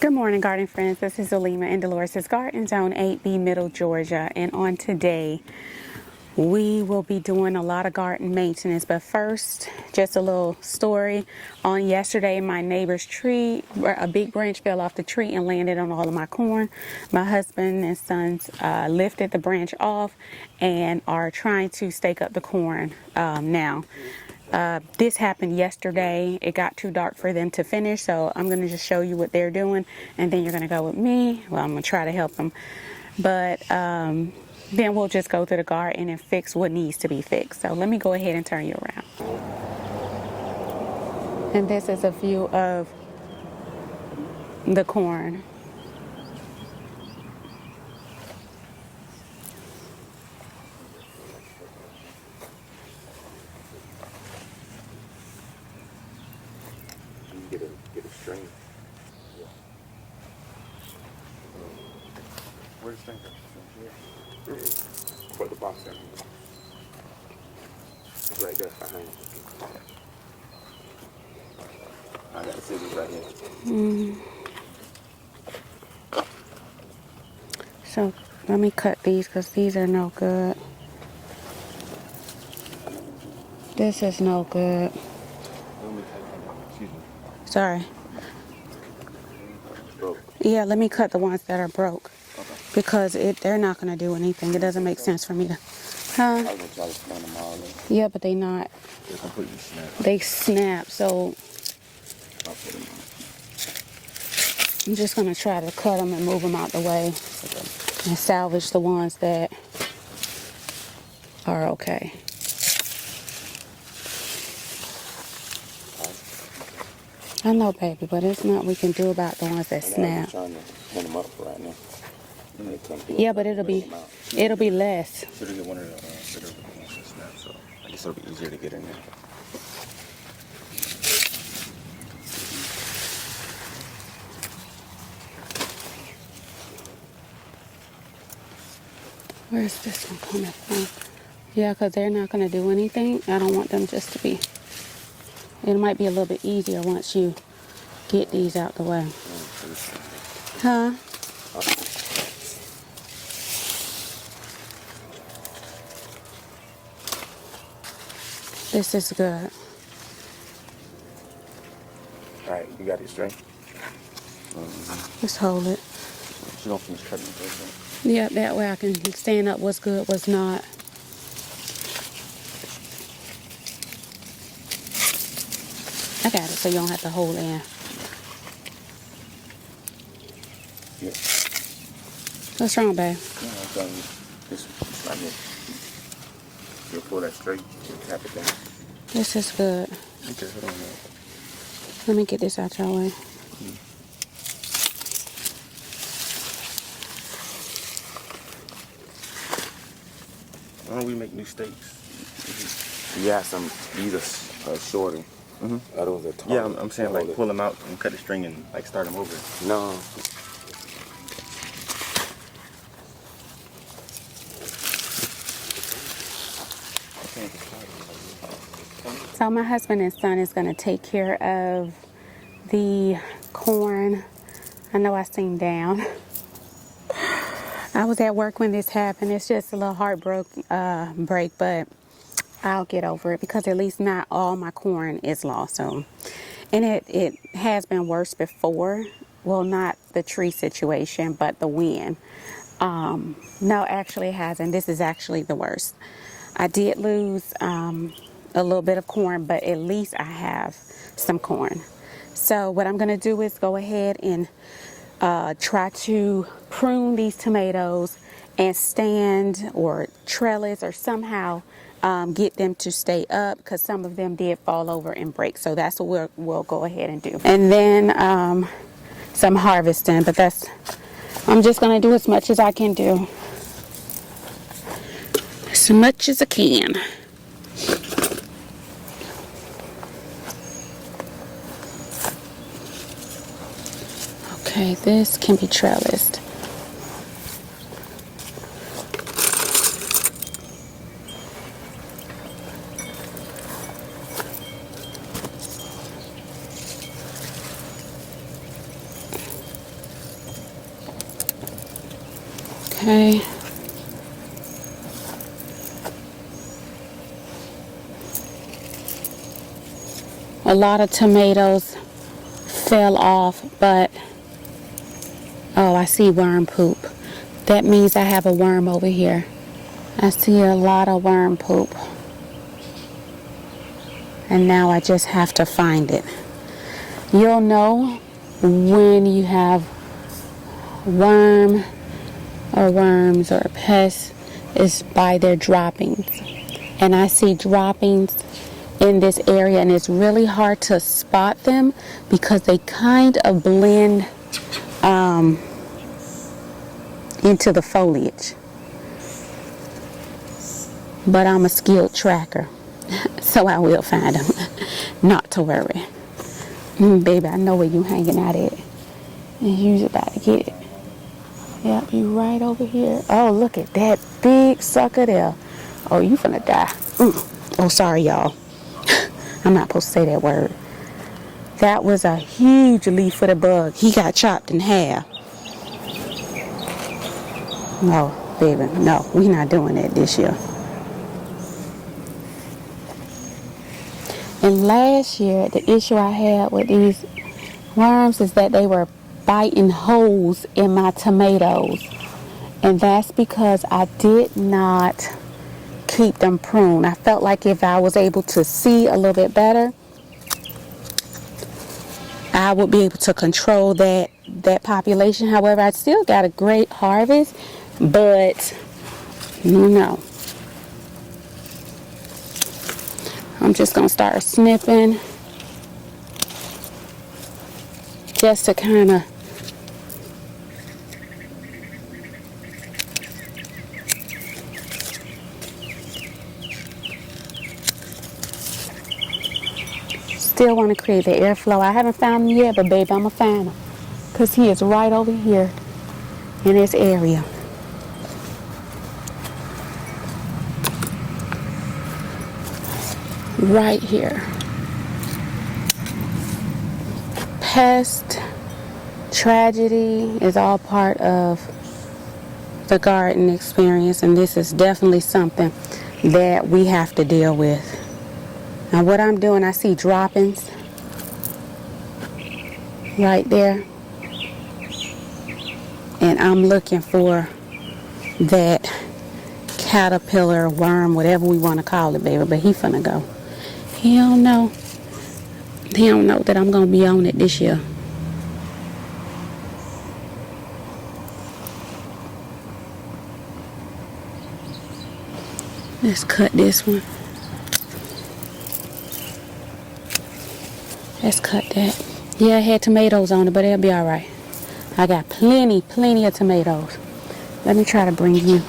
Good morning, garden friends. This is Alima in Dolores' Garden, Zone 8B, Middle Georgia. And on today, we will be doing a lot of garden maintenance. But first, just a little story. On yesterday, my neighbor's tree, a big branch fell off the tree and landed on all of my corn. My husband and sons lifted the branch off and are trying to stake up the corn now. This happened yesterday. It got too dark for them to finish, so I'm going to just show you what they're doing, and then you're going to go with me. Well, I'm going to try to help them, but then we'll just go through the garden and fix what needs to be fixed. So let me go ahead and turn you around. And this is a view of the corn. Get a string. Yeah. Where's the string? For the box there. It's right there behind you. I got the scissors right here. So let me cut these because these are no good. This is no good. Sorry. Yeah, let me cut the ones that are broke. Okay. Because they're not going to do anything. It doesn't make sense for me to... Huh? I was going to try to turn them all in. Yeah, but they not... They completely snap. They snap, so... I'll put them on. I'm just going to try to cut them and move them out the way. Okay. And salvage the ones that are okay. I know, baby, but it's not we can do about the ones that snap. I'm trying to pin them up right now. Yeah, but it'll be less. Should have get one of the bigger ones that snap, so I guess it'll be easier to get in there. Where's this one coming from? Yeah, because they're not going to do anything. I don't want them just to be... It might be a little bit easier once you get these out the way. Huh? This is good. All right, you got it straight? Just hold it. You don't finish cutting it first, Yeah, that way I can stand up what's good, what's not. I got it, so you don't have to hold in. Yeah. What's wrong, babe? No, I'm telling you. This right here. You'll pull that straight, you tap it down. This is good. Okay, hold on now. Let me get this out your way. Why don't we make new steaks? Yeah, these are shorter. Those are tall. Yeah, I'm saying like pull them out and cut the string and like start them over. No. So my husband and son is going to take care of the corn. I know I seem down. I was at work when this happened. It's just a little heartbreak, but I'll get over it because at least not all my corn is lost. So, and it has been worse before. Well, not the tree situation, but the wind. No, actually it hasn't. This is actually the worst. I did lose a little bit of corn, but at least I have some corn. So what I'm going to do is go ahead and try to prune these tomatoes and stand or trellis or somehow get them to stay up because some of them did fall over and break. So that's what we'll go ahead and do. And then some harvesting, but I'm just going to do as much as I can do. As much as I can. Okay, this can be trellised. Okay. A lot of tomatoes fell off, but oh, I see worm poop. That means I have a worm over here. I see a lot of worm poop. And now I just have to find it. You'll know when you have worm or worms or pests is by their droppings. And I see droppings in this area, and it's really hard to spot them because they kind of blend into the foliage. But I'm a skilled tracker, so I will find them. Not to worry. Baby, I know where you hanging out at. And you's about to get it. Yep, you right over here. Oh, look at that big sucker there. Oh, you finna die. Oh, sorry, y'all. I'm not supposed to say that word. That was a huge leaf-footed bug. He got chopped in half. No, baby, no. We're not doing that this year. And last year, the issue I had with these worms is that they were biting holes in my tomatoes. And that's because I did not keep them pruned. I felt like if I was able to see a little bit better, I would be able to control that population. However, I still got a great harvest, but no. I'm just going to start snipping just to kind of still want to create the airflow. I haven't found him yet, but baby, I'm going to find him because he is right over here in this area. Right here. Pest, tragedy is all part of the garden experience, and this is definitely something that we have to deal with. Now what I'm doing, I see droppings right there, and I'm looking for that caterpillar, worm, whatever we want to call it, baby, but he finna go. He don't know that I'm gonna be on it this year. Let's cut this one. Let's cut that. Yeah, I had tomatoes on it, but it'll be all right. I got plenty of tomatoes. Let me try to bring you.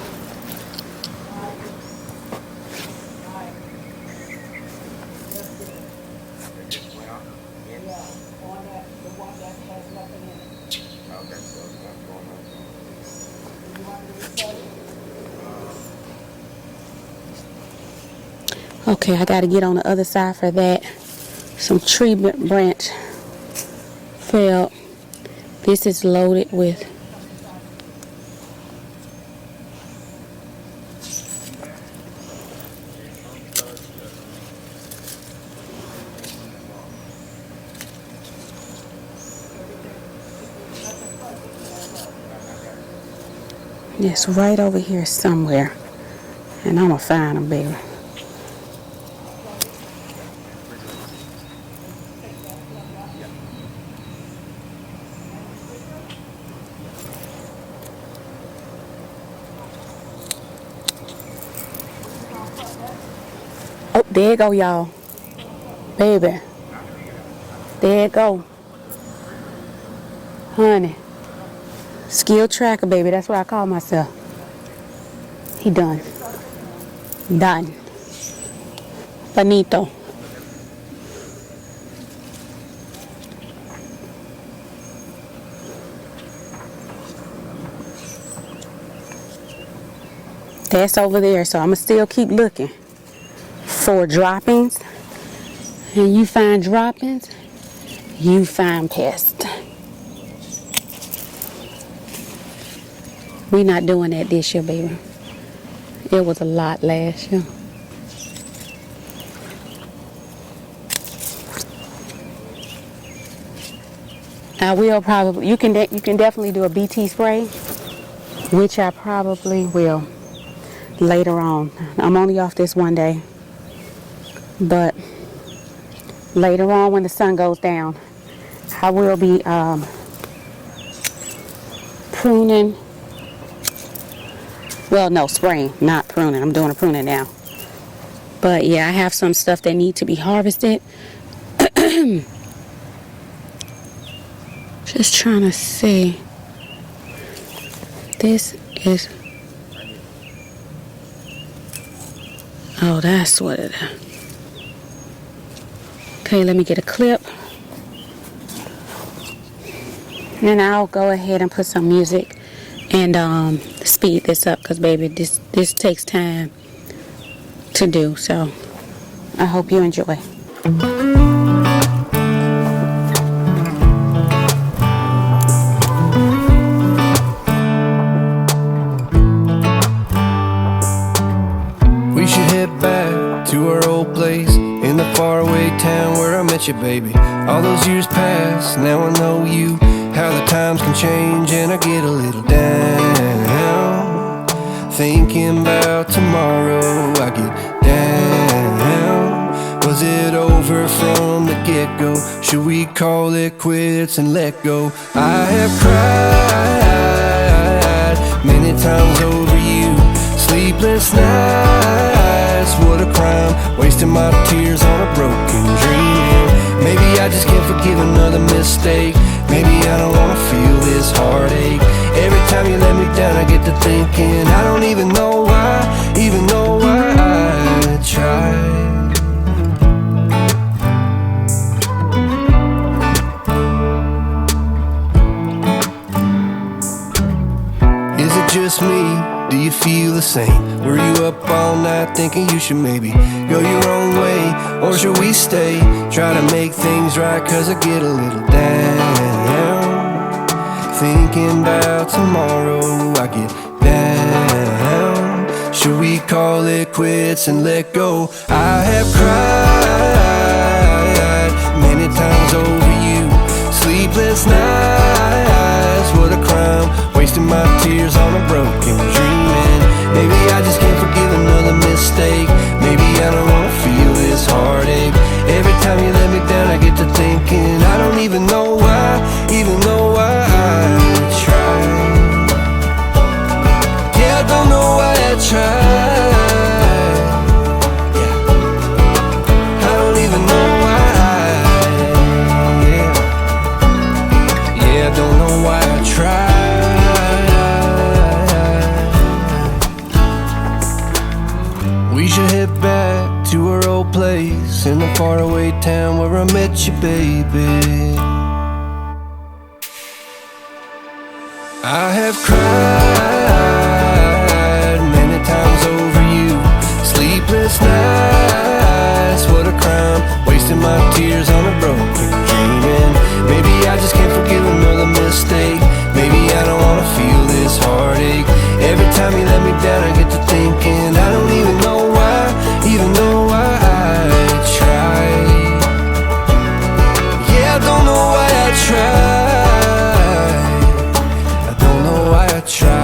Okay, I got to get on the other side for that. Some tree branch fell. This is loaded with it's right over here somewhere, and I'm gonna find them, baby. Oh, there you go, y'all. Baby. There you go. Honey. Skill tracker, baby. That's what I call myself. He done. Done. Finito. That's over there, so I'm going to still keep looking for droppings. And you find droppings, you find pests. We're not doing that this year, baby. It was a lot last year. I will probably, you can definitely do a BT spray, which I probably will later on. I'm only off this one day, but later on when the sun goes down, I will be pruning. Well, no, spraying, not pruning. I'm doing a pruning now. But yeah, I have some stuff that need to be harvested. Just trying to see. This is... Oh, that's what it is. Okay, let me get a clip. And I'll go ahead and put some music and speed this up, because baby, this takes time to do. So I hope you enjoy. We should head back to our old place in the faraway town where I met you, baby. All those years past, now I know you. How the times can change and I get a little down. Thinking about tomorrow, I get down. Was it over from the get-go? Should we call it quits and let go? I have cried many times over you. Sleepless nights, what a crime. Wasting my tears on a broken dream. Maybe I just can't forgive another mistake. Maybe I don't wanna feel this heartache. Every time you let me down I get to thinking I don't even know why I tried. Is it just me? Do you feel the same? Were you up all night thinking you should maybe go your own way? Or should we stay? Try to make things right, cause I get a little down. Thinking about tomorrow, I get down. Should we call it quits and let go? I have cried many times over you. Sleepless nights, what a crime. Wasting my tears on a broken dream. Maybe I just can't forgive another mistake. Maybe I don't wanna feel this heartache. Every time you let me down I get to thinking I don't even know why I tried. Yeah, I don't know why I tried. Yeah, I don't even know why yeah, I don't know why I tried. We should head back to our old place in the faraway town where I met you, baby. I have cried many times over you. Sleepless nights, what a crime. Wasting my tears on a broken dream. Maybe I just can't forgive another mistake. Maybe I don't wanna feel this heartache. Every time you let me down I get to thinking I don't even know why I tried. Yeah, I don't know why I tried. I don't know why I tried.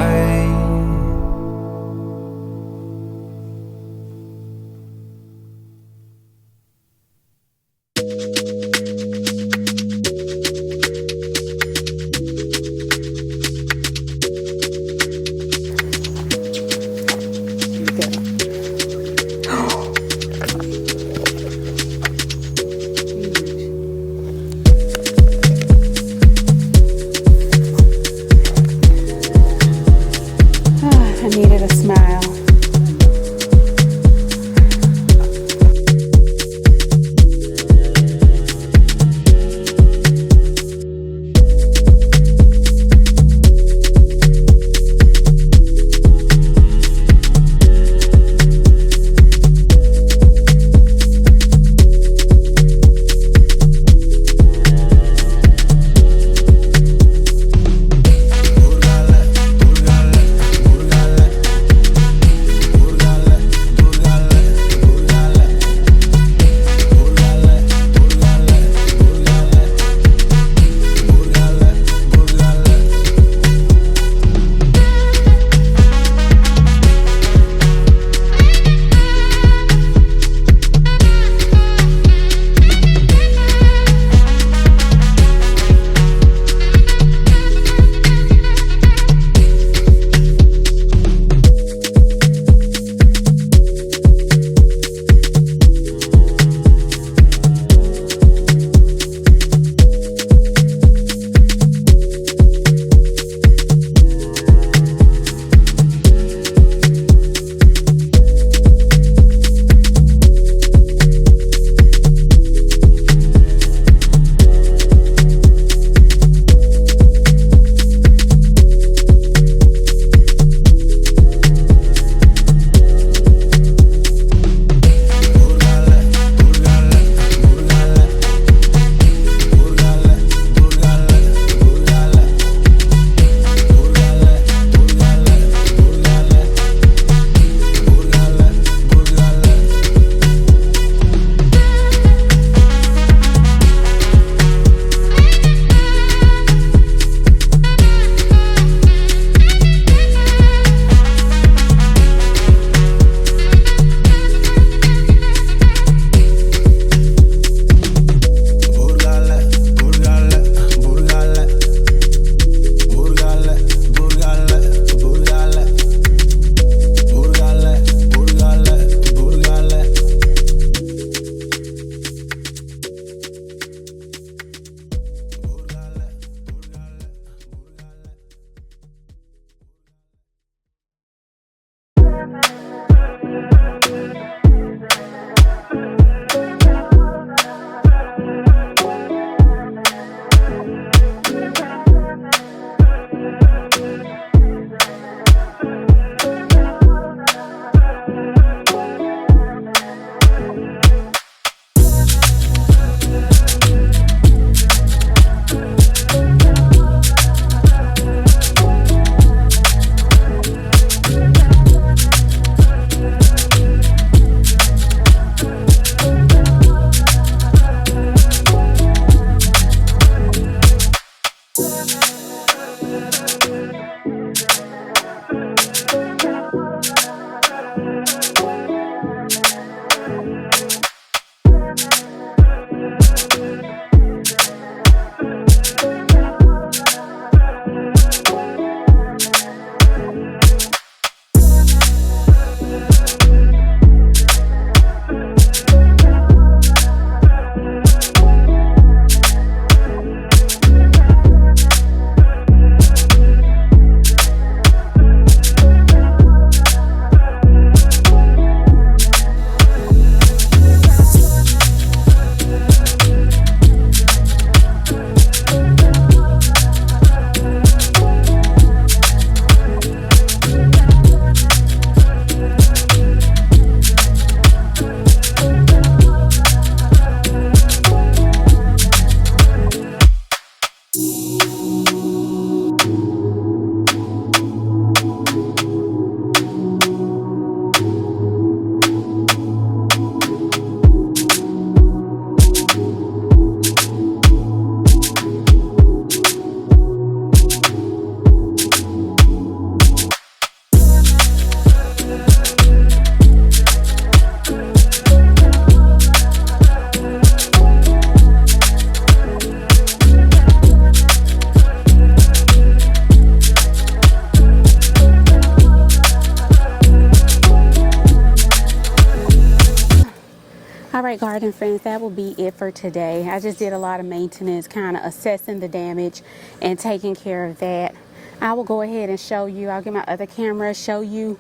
right, garden friends, that will be it for today. I just did a lot of maintenance, kind of assessing the damage and taking care of that. I will go ahead and show you. I'll get my other camera, show you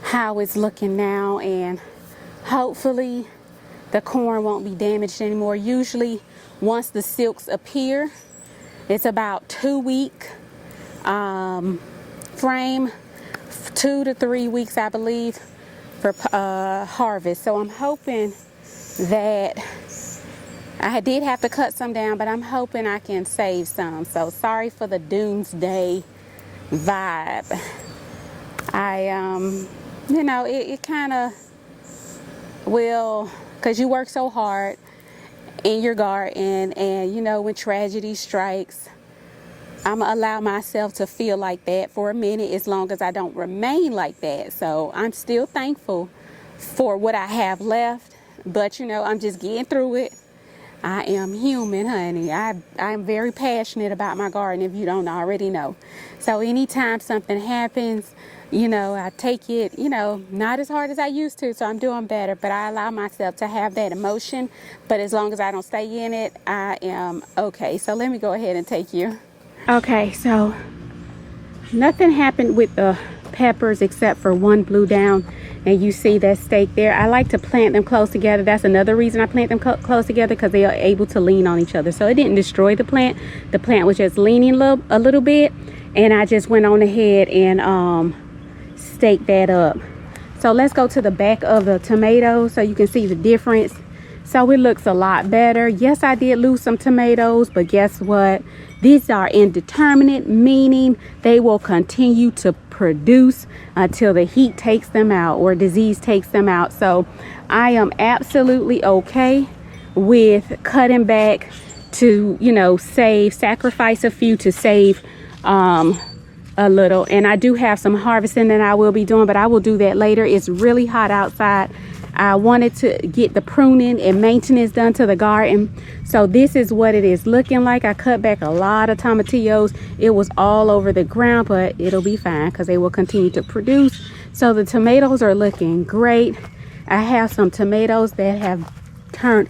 how it's looking now, and hopefully the corn won't be damaged anymore. Usually once the silks appear, it's about 2-week frame, 2 to 3 weeks, I believe, for harvest. So I'm hoping that I did have to cut some down, but I'm hoping I can save some. So sorry for the doomsday vibe. You know, it kind of will, because you work so hard in your garden, and you know, when tragedy strikes, I'm gonna allow myself to feel like that for a minute, as long as I don't remain like that. So I'm still thankful for what I have left, but you know, I'm just getting through it. I am human, honey. I'm very passionate about my garden, if you don't already know. So anytime something happens, you know, I take it, you know, not as hard as I used to, so I'm doing better, but I allow myself to have that emotion. But as long as I don't stay in it, I am okay. So let me go ahead and take you. Okay, so nothing happened with the peppers except for one blew down, and you see that stake there. I like to plant them close together. That's another reason I plant them close together, because they are able to lean on each other. So it didn't destroy the plant. The plant was just leaning a little bit, and I just went on ahead and stake that up. So let's go to the back of the tomatoes so you can see the difference. So it looks a lot better. Yes, I did lose some tomatoes, but guess what? These are indeterminate, meaning they will continue to produce until the heat takes them out or disease takes them out. So I am absolutely okay with cutting back to, you know, sacrifice a few to save a little. And I do have some harvesting that I will be doing, but I will do that later. It's really hot outside. I wanted to get the pruning and maintenance done to the garden. So this is what it is looking like. I cut back a lot of tomatillos. It was all over the ground, but it'll be fine because they will continue to produce. So the tomatoes are looking great. I have some tomatoes that have turned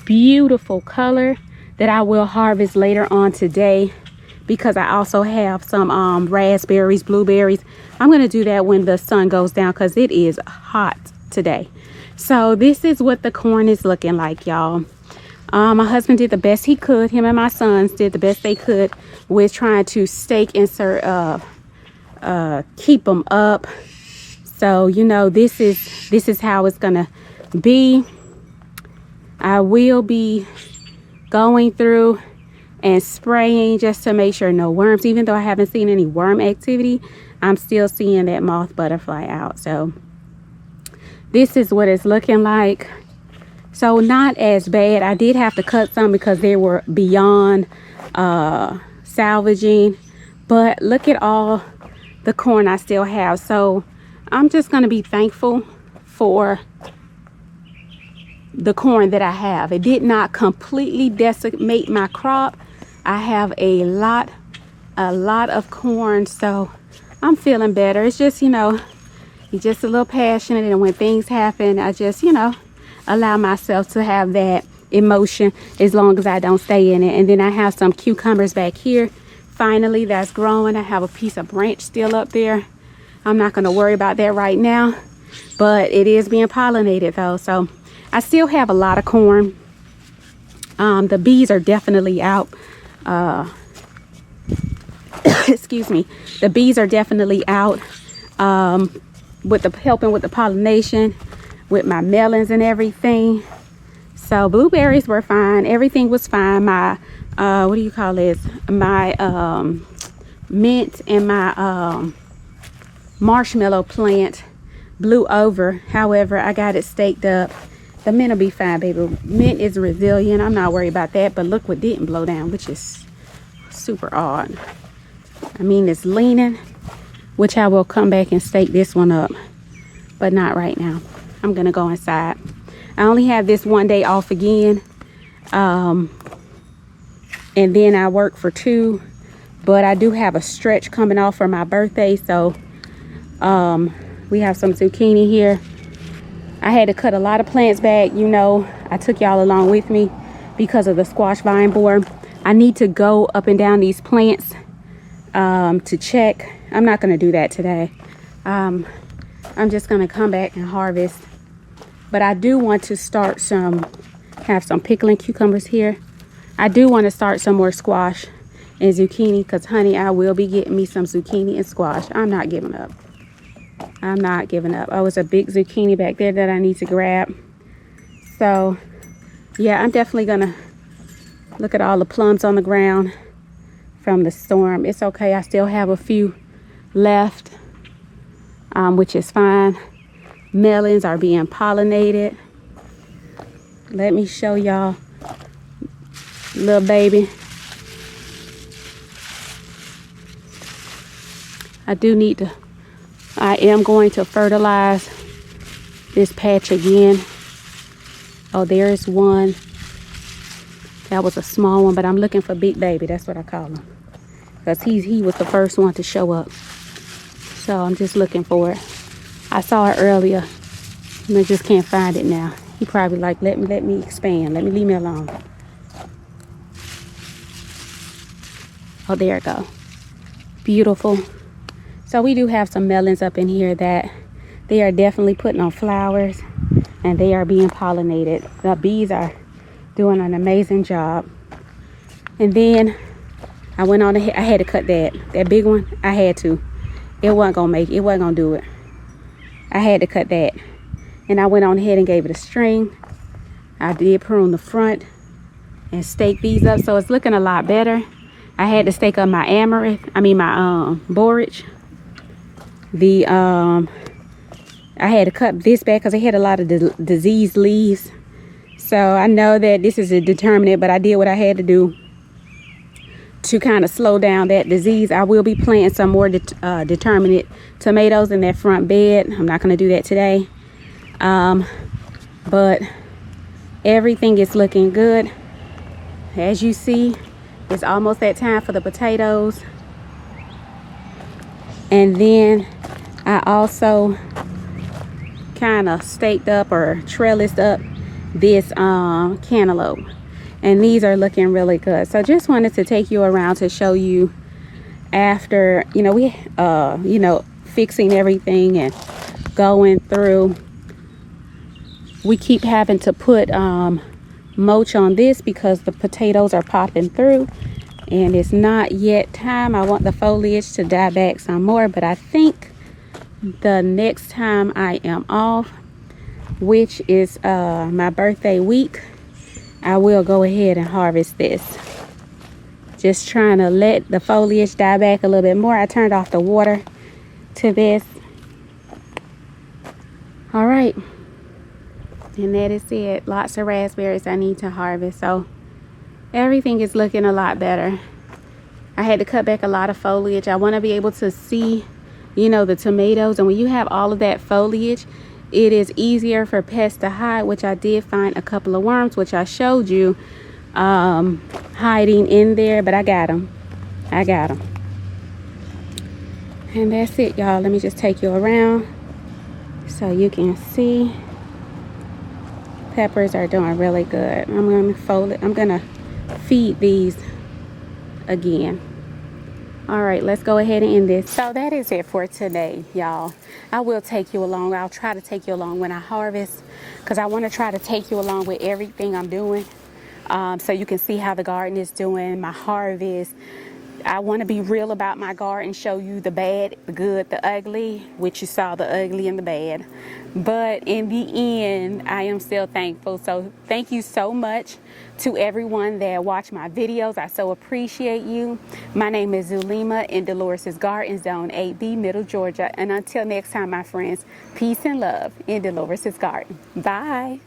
beautiful color that I will harvest later on today, because I also have some raspberries, blueberries. I'm going to do that when the sun goes down, because it is hot today. So this is what the corn is looking like, y'all. My husband did the best he could. Him and my sons did the best they could with trying to stake and keep them up. So, you know, this is how it's going to be. I will be going through and spraying just to make sure no worms. Even though I haven't seen any worm activity, I'm still seeing that moth butterfly out. So this is what it's looking like. So not as bad. I did have to cut some because they were beyond salvaging, but look at all the corn I still have. So I'm just going to be thankful for the corn that I have. It did not completely decimate my crop. I have a lot of corn, so I'm feeling better. It's just, you know, you're just a little passionate, and when things happen, I just, you know, allow myself to have that emotion as long as I don't stay in it. And then I have some cucumbers back here. Finally, that's growing. I have a piece of branch still up there. I'm not going to worry about that right now, but it is being pollinated though. So I still have a lot of corn. The bees are definitely out. Excuse me. The bees are definitely out with the helping with the pollination with my melons and everything. So blueberries were fine. Everything was fine. My what do you call this? My mint and my marshmallow plant blew over. However, I got it staked up. The mint will be fine, baby. Mint is resilient. I'm not worried about that. But look what didn't blow down, which is super odd. I mean, it's leaning, which I will come back and stake this one up, but not right now. I'm gonna go inside. I only have this one day off again, and then I work for 2, but I do have a stretch coming off for my birthday. So we have some zucchini here. I had to cut a lot of plants back. You know, I took y'all along with me because of the squash vine borer. I need to go up and down these plants to check. I'm not going to do that today. I'm just going to come back and harvest. But I do want to start have some pickling cucumbers here. I do want to start some more squash and zucchini because, honey, I will be getting me some zucchini and squash. I'm not giving up. I'm not giving up. Oh, it's a big zucchini back there that I need to grab. So, yeah, I'm definitely going to look at all the plums on the ground from the storm. It's okay. I still have a few left, which is fine. Melons are being pollinated. Let me show y'all, little baby. I am going to fertilize this patch again. Oh, there is one. That was a small one, but I'm looking for Big Baby. That's what I call him. Because he was the first one to show up. So I'm just looking for it. I saw it earlier, and I just can't find it now. He probably like, let me expand. Leave me alone. Oh, there it go. Beautiful. So we do have some melons up in here that they are definitely putting on flowers, and they are being pollinated. The bees are doing an amazing job. And then I went on ahead. I had to cut that big one. I had to. It wasn't gonna do it. I had to cut that. And I went on ahead and gave it a string. I did prune the front and stake these up, so it's looking a lot better. I had to stake up my my borage. I had to cut this back because it had a lot of diseased leaves. So I know that this is a determinate, but I did what I had to do to kind of slow down that disease. I will be planting some more determinate tomatoes in that front bed. I'm not going to do that today. But everything is looking good. As you see, it's almost that time for the potatoes. And then I also kind of staked up or trellised up this cantaloupe, and these are looking really good. So just wanted to take you around to show you after we fixing everything and going through. We keep having to put mulch on this because the potatoes are popping through, and it's not yet time. I want the foliage to die back some more, but I think the next time I am off, which is my birthday week, I will go ahead and harvest this. Just trying to let the foliage die back a little bit more. I turned off the water to this. All right, and that is it. Lots of raspberries I need to harvest, so everything is looking a lot better. I had to cut back a lot of foliage. I want to be able to see the tomatoes, and when you have all of that foliage, it is easier for pests to hide, which I did find a couple of worms, which I showed you hiding in there, but I got them. And that's it, y'all. Let me just take you around so you can see. Peppers are doing really good. I'm gonna fold it. I'm gonna feed these again. All right, let's go ahead and end this. So that is it for today, y'all. I will take you along. I'll try to take you along when I harvest, because I want to try to take you along with everything I'm doing, so you can see how the garden is doing, my harvest. I want to be real about my garden, show you the bad, the good, the ugly, which you saw the ugly and the bad. But in the end, I am still thankful. So thank you so much to everyone that watched my videos. I so appreciate you. My name is Zulema in Dolores' Garden, Zone 8B, Middle Georgia. And until next time, my friends, peace and love in Dolores' Garden. Bye.